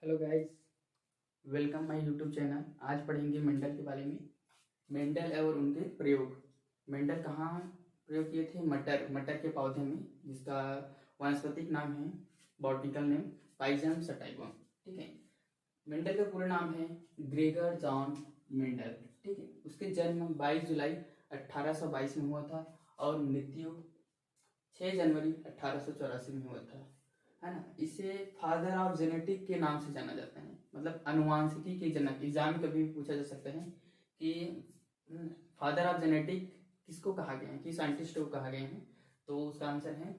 Hello guys, welcome my YouTube channel. आज पढ़ेंगे Mendel के बारे में। मेंडल और उनके प्रयोग। मेंडल कहाँ प्रयोग किए थे? मटर मटर के पौधे में, जिसका वानस्पतिक नाम है, बॉटनिकल नेम पाइजम सटाइवम। ठीक है। मेंडल का पूरा नाम है ग्रेगर जॉन मेंडल। ठीक है। उसके जन्म 22 जुलाई 1822 में हुआ था और मृत्यु 6 जनवरी 1884 में हुआ था, है ना। इसे फादर ऑफ जेनेटिक के नाम से जाना जाता है, मतलब अनुवांशिकी के जनक। एग्जाम में कभी भी पूछा जा सकता है कि फादर ऑफ जेनेटिक किसको कहा गया है, किस साइंटिस्ट को कहा गया है, तो उसका आंसर है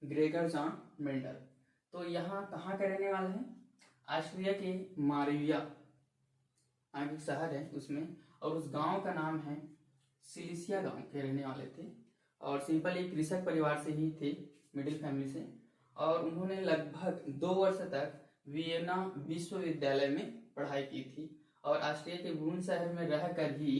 ग्रेगर जॉन मेंडल। तो यहाँ कहाँ का रहने वाला है? ऑस्ट्रिया के मारिया आगे शहर है उसमें, और उस गांव का नाम है सिलिसिया। गांव के रहने वाले थे और सिंपल एक कृषक परिवार से ही थे, मिडिल फैमिली से। और उन्होंने लगभग 2 वर्ष तक वियना विश्वविद्यालय में पढ़ाई की थी और ऑस्ट्रिया के बून शहर में रहकर ही,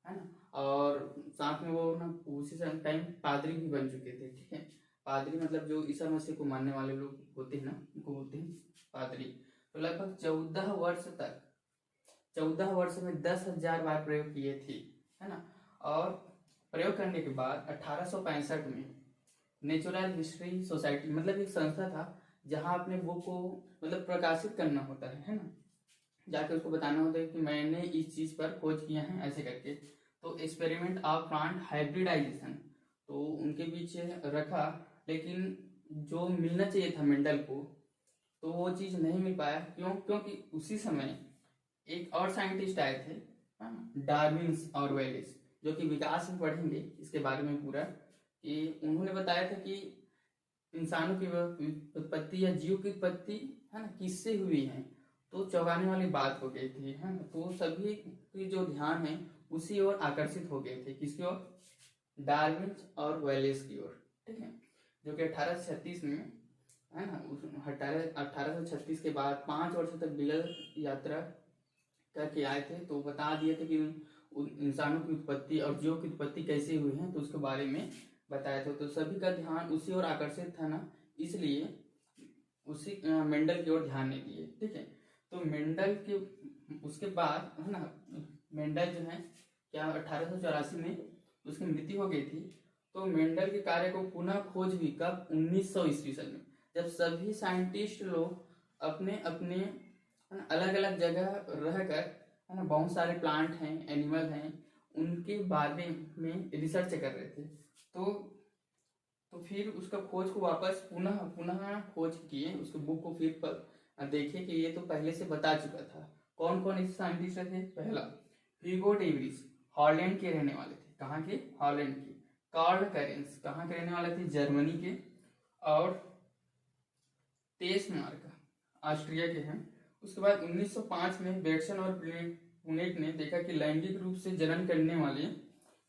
है ना, और साथ में वो ना उसी टाइम पादरी भी बन चुके थे। ठीक है। पादरी मतलब जो ईसा मसीह को मानने वाले लोग होते हैं ना, उनको बोलते हैं पादरी। तो लगभग 14 वर्ष में 10,000 बार प्रयोग किए थे, है ना। और प्रयोग करने के बाद 1865 में नेचुरल हिस्ट्री सोसाइटी, मतलब एक संस्था था जहां अपने बुक को मतलब प्रकाशित करना होता है ना, जाके उसको बताना होता है कि मैंने इस चीज पर खोज किया है ऐसे करके। तो एक्सपेरिमेंट ऑफ प्लांट हाइब्रिडाइजेशन, तो उनके बीच रखा, लेकिन जो मिलना चाहिए था मेंडल को, तो वो चीज नहीं मिल पाया। क्यों? क्योंकि उसी समय एक और साइंटिस्ट आए थे, डार्विन्स और वेलिस, जो कि विकास में पढ़ेंगे इसके बारे में पूरा, कि उन्होंने बताया था कि इंसानों की उत्पत्ति या जीव की उत्पत्ति, है ना, किससे हुई है। तो चौंकाने वाली बात हो गई थी, है ना। तो सभी की जो ध्यान है उसी ओर आकर्षित हो गए थे, किसकी ओर? डार्विन और वेलिस की ओर। ठीक है। जो कि 1836 में, है ना, उस 1836 के बाद 5 वर्षों तक बिगल यात्रा करके आए थे। तो बता दिए थे कि इंसानों की उत्पत्ति और जीव की उत्पत्ति कैसे हुई है, तो उसके बारे में बताया था। तो सभी का ध्यान उसी ओर आकर्षित था ना, इसलिए उसी मेंडल की ओर ध्यान नहीं दिए। ठीक है। तो मेंडल के उसके बाद, है ना, मेंडल जो है क्या 1884 में उसकी मृत्यु हो गई थी। तो मेंडल के कार्य को पुनः खोज हुई कब? 1900 ईस्वी सन में, जब सभी साइंटिस्ट लोग अपने अपने अलग अलग जगह रहकर, है ना, बहुत सारे प्लांट हैं, एनिमल हैं, उनके बारे में रिसर्च कर रहे थे। तो फिर उसका खोज को वापस पुनः पुनः खोज किए, उसके बुक को फिर पर देखे कि ये तो पहले से बता चुका था। कौन कौन इस साइंटिस्ट थे? पहला ह्यूगो डेविस, हॉलैंड के रहने वाले थे। कहाँ के? हॉलैंड के। कार्ल करेंस कहाँ के रहने वाले थे? जर्मनी के। और तेस्मार्क ऑस्ट्रिया के हैं। उसके बाद 1905 में बेटसन और पुनेट ने देखा कि लैंगिक रूप से जनन करने वाले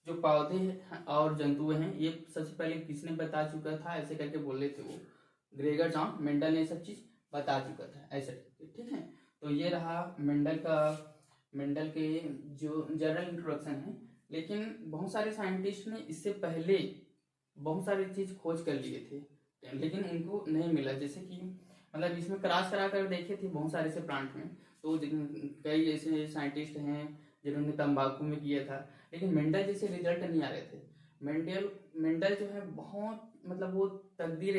जो पौधे और जंतु हैं, ये सबसे पहले किसने बता चुका था, ऐसे करके बोल रहे थे वो, ग्रेगर जॉन मेंडल ने सब चीज बता चुका था ऐसे। ठीक है। तो ये रहा मेंडल के जो जनरल इंट्रोडक्शन है। लेकिन बहुत सारे साइंटिस्ट ने इससे पहले बहुत सारी चीज खोज कर लिए थे, लेकिन उनको नहीं मिला। जैसे कि मतलब इसमें क्रॉस करा कर देखे थे बहुत सारे से प्लांट में, तो कई ऐसे साइंटिस्ट हैं जिन्होंने तंबाकू में किया था, लेकिन मेंडल जैसे रिजल्ट नहीं आ रहे थे। मेंडल जो है बहुत, मतलब वो तकदीर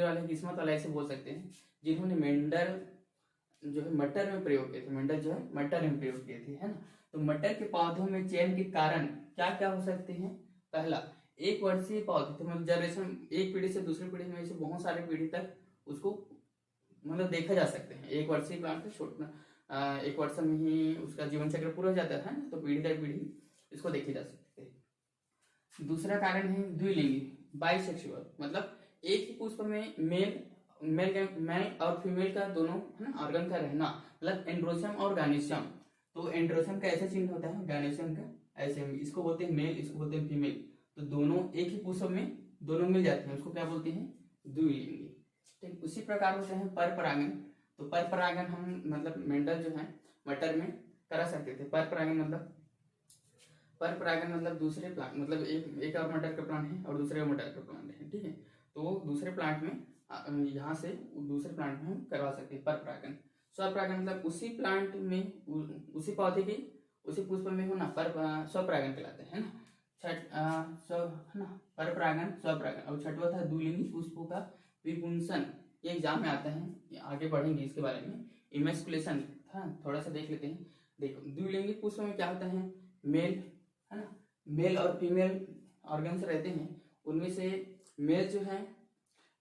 वाले, किस्मत वाले ऐसे बोल सकते हैं, जिन्होंने मेंडल जो है मटर में प्रयोग किए थे। मेंडल जो है मटर में प्रयोग किए थे, है ना। तो मटर के पौधों में चयन के कारण क्या क्या हो सकते हैं? पहला, एक वर्षीय पौधे थे, मतलब जनरेशन, एक पीढ़ी से दूसरी पीढ़ी में, ऐसे बहुत सारे पीढ़ी तक उसको मतलब देखा जा सकते हैं। एक वर्षीय प्लांट है, छोटा 1 वर्ष में ही उसका जीवन चक्र पूरा हो जाता है ना, तो पीढ़ी दर पीढ़ी इसको देखे जा सकते हैं। दूसरा कारण है द्विलिंगी, बाइसेक्सुअल, मतलब एक ही पुष्प में मेल और फीमेल का दोनों, है ना, ऑर्गन का रहना, मतलब एंड्रोसियम और गायनेसियम। तो एंड्रोसियम का ऐसा चिन्ह होता है, गायनेसियम का ऐसे, इसको बोलते हैं मेल, इसको बोलते हैं फीमेल। तो दोनों एक ही पुष्प में दोनों मिल जाते हैं, उसको क्या बोलते हैं? द्विलिंगी। ठीक। उसी प्रकार होते हैं पर परागन। तो पर परागन हम मतलब मेंडल जो है मटर में करा सकते थे। पर परागन मतलब दूसरे प्लांट, मतलब एक और मटर का प्लांट है और दूसरे मटर का प्लांट है। ठीक है। तो दूसरे प्लांट में यहाँ से दूसरे प्लांट में हम करवा सकते हैं पर परागन। स्वपरागण मतलब उसी प्लांट में उसी पौधे की उसी पुष्प में होना पर स्वपरागण कहलाते हैं ना। है ना, परपरागण स्वपरागण। और छठवा था द्विलिंगी पुष्पों का विपुंसन। ये एग्जाम में आता है, आगे बढ़ेंगे इसके बारे में। इमेस्कुलेशन था, थोड़ा सा देख लेते हैं। देखो द्विलिंगी पुष्प में क्या होता है, मेल, है ना, मेल और फीमेल ऑर्गन्स रहते हैं। उनमें से मेल जो है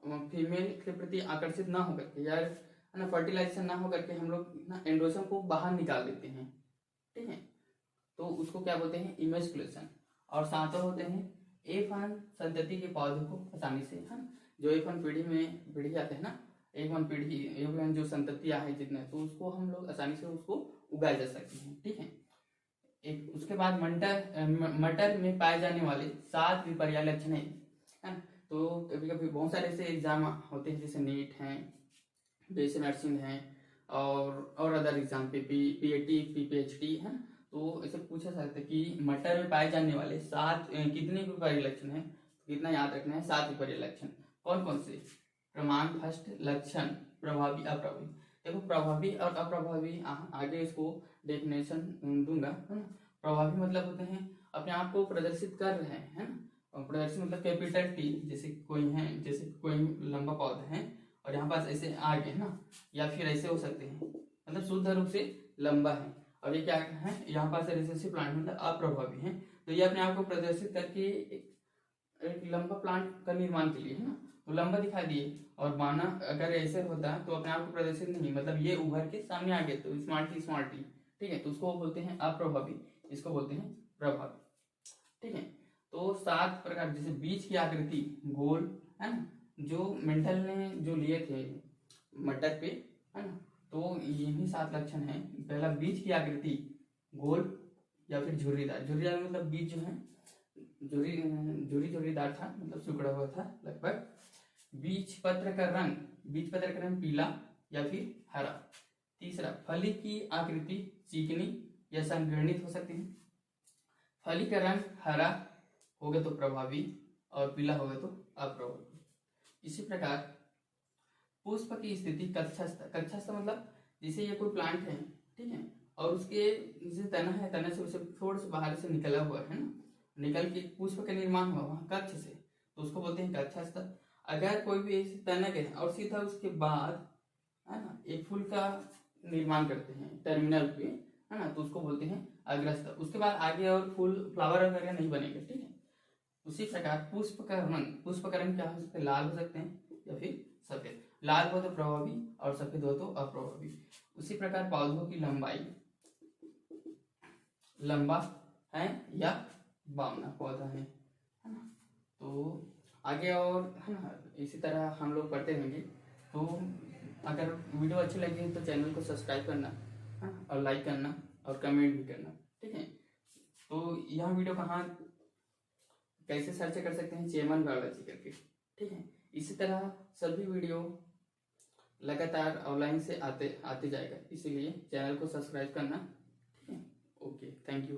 फीमेल के प्रति आकर्षित ना होकर के, यार है ना, फर्टिलाइजेशन ना होकर के हम लोग ना एंड्रोजन को बाहर निकाल देते हैं, ठीक है, तो उसको क्या बोलते हैं, इमेस्कुलेशन। और सातों होते हैं F1 संतति के पौधे को आसानी से, है ना, जो F1 पीढ़ी आते हैं ना, F1 जो संततियां है जितने, तो उसको हम लोग आसानी से उसको उगाए जा सकते हैं, ठीक है। एक उसके बाद मटर में पाए जाने वाले 7 विपर्य लक्षण है ना। तो कभी कभी बहुत सारे ऐसे एग्जाम होते हैं, जैसे नीट हैं, बीएससी नर्सिंग हैं, और अदर एग्जाम PAT PPHT है ना। तो ऐसे पूछा सकता है कि मटर में पाए जाने वाले 7 कितने विपर्य लक्षण है, कितना याद रखना है, 7 विपर्य लक्षण कौन कौन से। प्रमाण फर्स्ट लक्षण प्रभावी अप्रभावी। देखो प्रभावी और अप्रभावी आगे इसको डेफिनेशन दूंगा, है ना। प्रभावी मतलब होते हैं अपने आप को प्रदर्शित कर रहे हैं, है ना, और प्रदर्शित मतलब कैपिटल T, जैसे कोई लंबा पौधा है और यहाँ पास ऐसे आगे है ना, या फिर ऐसे हो सकते हैं, मतलब शुद्ध रूप से लंबा है। और ये क्या है, यहाँ पास रिसेसिव प्लांट मतलब अप्रभावी है। तो ये अपने आप को प्रदर्शित करके एक लंबा प्लांट का निर्माण के लिए, है ना, तो लंबा दिखा दिए। और माना अगर ऐसे होता तो अपने आप को प्रदर्शित नहीं, मतलब ये उभर के सामने आ गए तो स्मॉल टी, ठीक है, तो उसको बोलते हैं अप्रभावी, इसको बोलते हैं प्रभावी, ठीक है। तो 7 प्रकार, जैसे बीज की आकृति गोल, है ना, जो मेंटल ने जो लिए थे मटर पे, है ना, तो यही 7 लक्षण है। पहला बीज की आकृति गोल या फिर झुर्रीदार मतलब बीज जो है झुर्रीदार था, मतलब सिकुड़ा हुआ था लगभग। बीज पत्र का रंग पीला या फिर हरा। तीसरा फली की आकृति चिकनी या संकीर्णित हो सकती है। फली का रंग हरा होगा तो प्रभावी और पीला होगा तो अप्रभावी। इसी प्रकार पुष्प की स्थिति कक्षस्थ मतलब जैसे ये कोई प्लांट है, ठीक है, और उसके जैसे तना है, तना से उसे थोड़ा सा बाहर से निकला हुआ है ना, निकल के पुष्प का निर्माण हुआ वहां कक्ष से, तो उसको बोलते हैं कक्षस्थ। अगर कोई भी ऐसे तनक है और सीधा उसके बाद, है ना, एक फूल का निर्माण करते हैं टर्मिनल पे, है ना, तो उसको बोलते हैं अग्रस्थ। उसके बाद आगे और फूल फ्लावर वगैरह नहीं बनेगा, ठीक है। उसी प्रकार पुष्प का रंग क्या हो सकता है, लाल हो सकते हैं या फिर सफेद। लाल हो तो प्रभावी और सफेद हो तो अप्रभावी। उसी प्रकार पौधों की लंबाई, लंबा है या बावना पौधा है ना। तो आगे और, है ना, इसी तरह हम लोग पढ़ते रहेंगे। तो अगर वीडियो अच्छी लगी तो चैनल को सब्सक्राइब करना, है ना, और लाइक करना और कमेंट भी करना, ठीक है। तो यह वीडियो कहाँ कैसे सर्च कर सकते हैं, चेमन बायोलॉजी करके, ठीक है। इसी तरह सभी वीडियो लगातार ऑनलाइन से आते जाएगा, इसीलिए चैनल को सब्सक्राइब करना, ठीक है। Okay, thank you.